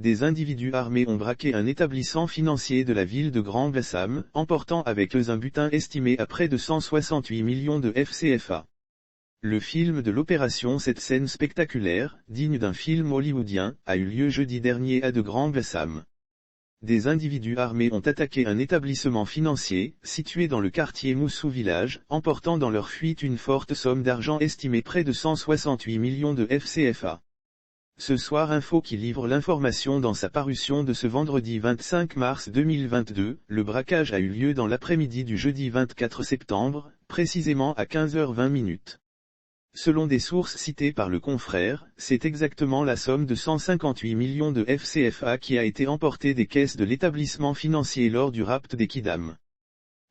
des individus armés ont braqué un établissement financier de la ville de Grand Bassam, emportant avec eux un butin estimé à près de 168 millions de FCFA. Le film de l'opération Cette scène spectaculaire, digne d'un film hollywoodien, a eu lieu jeudi dernier à de Grand Bassam. Des individus armés ont attaqué un établissement financier, situé dans le quartier Moussou Village, emportant dans leur fuite une forte somme d'argent estimée près de 168 millions de FCFA. Ce Soir Info qui livre l'information dans sa parution de ce vendredi 25 mars 2022, le braquage a eu lieu dans l'après-midi du jeudi 24 septembre, précisément à 15h20. Selon des sources citées par le confrère, c'est exactement la somme de 158 millions de FCFA qui a été emportée des caisses de l'établissement financier lors du rapt des Kidam.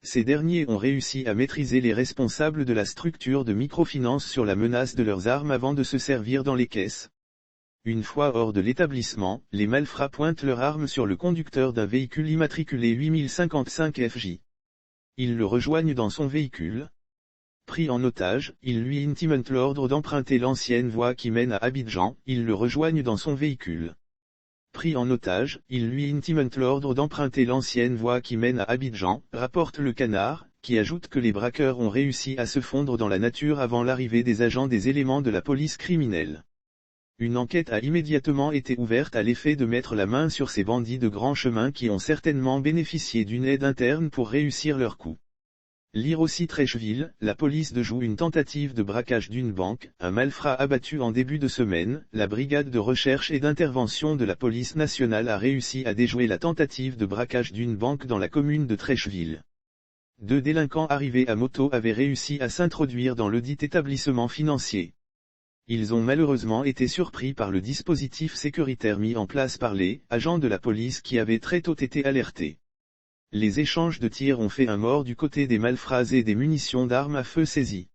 Ces derniers ont réussi à maîtriser les responsables de la structure de microfinance sur la menace de leurs armes avant de se servir dans les caisses. Une fois hors de l'établissement, les malfrats pointent leurs armes sur le conducteur d'un véhicule immatriculé 8055 FJ. Ils le rejoignent dans son véhicule. Pris en otage, ils lui intiment l'ordre d'emprunter l'ancienne voie qui mène à Abidjan, ils le rejoignent dans son véhicule. Pris en otage, ils lui intiment l'ordre d'emprunter l'ancienne voie qui mène à Abidjan, rapporte le Canard, qui ajoute que les braqueurs ont réussi à se fondre dans la nature avant l'arrivée des agents des éléments de la police criminelle. Une enquête a immédiatement été ouverte à l'effet de mettre la main sur ces bandits de grand chemin qui ont certainement bénéficié d'une aide interne pour réussir leur coup. Lire aussi Trècheville, la police joue une tentative de braquage d'une banque, un malfrat abattu en début de semaine, la brigade de recherche et d'intervention de la police nationale a réussi à déjouer la tentative de braquage d'une banque dans la commune de Trècheville. 2 délinquants arrivés à moto avaient réussi à s'introduire dans ledit établissement financier. Ils ont malheureusement été surpris par le dispositif sécuritaire mis en place par les agents de la police qui avaient très tôt été alertés. Les échanges de tirs ont fait un mort du côté des malfrats et des munitions d'armes à feu saisies.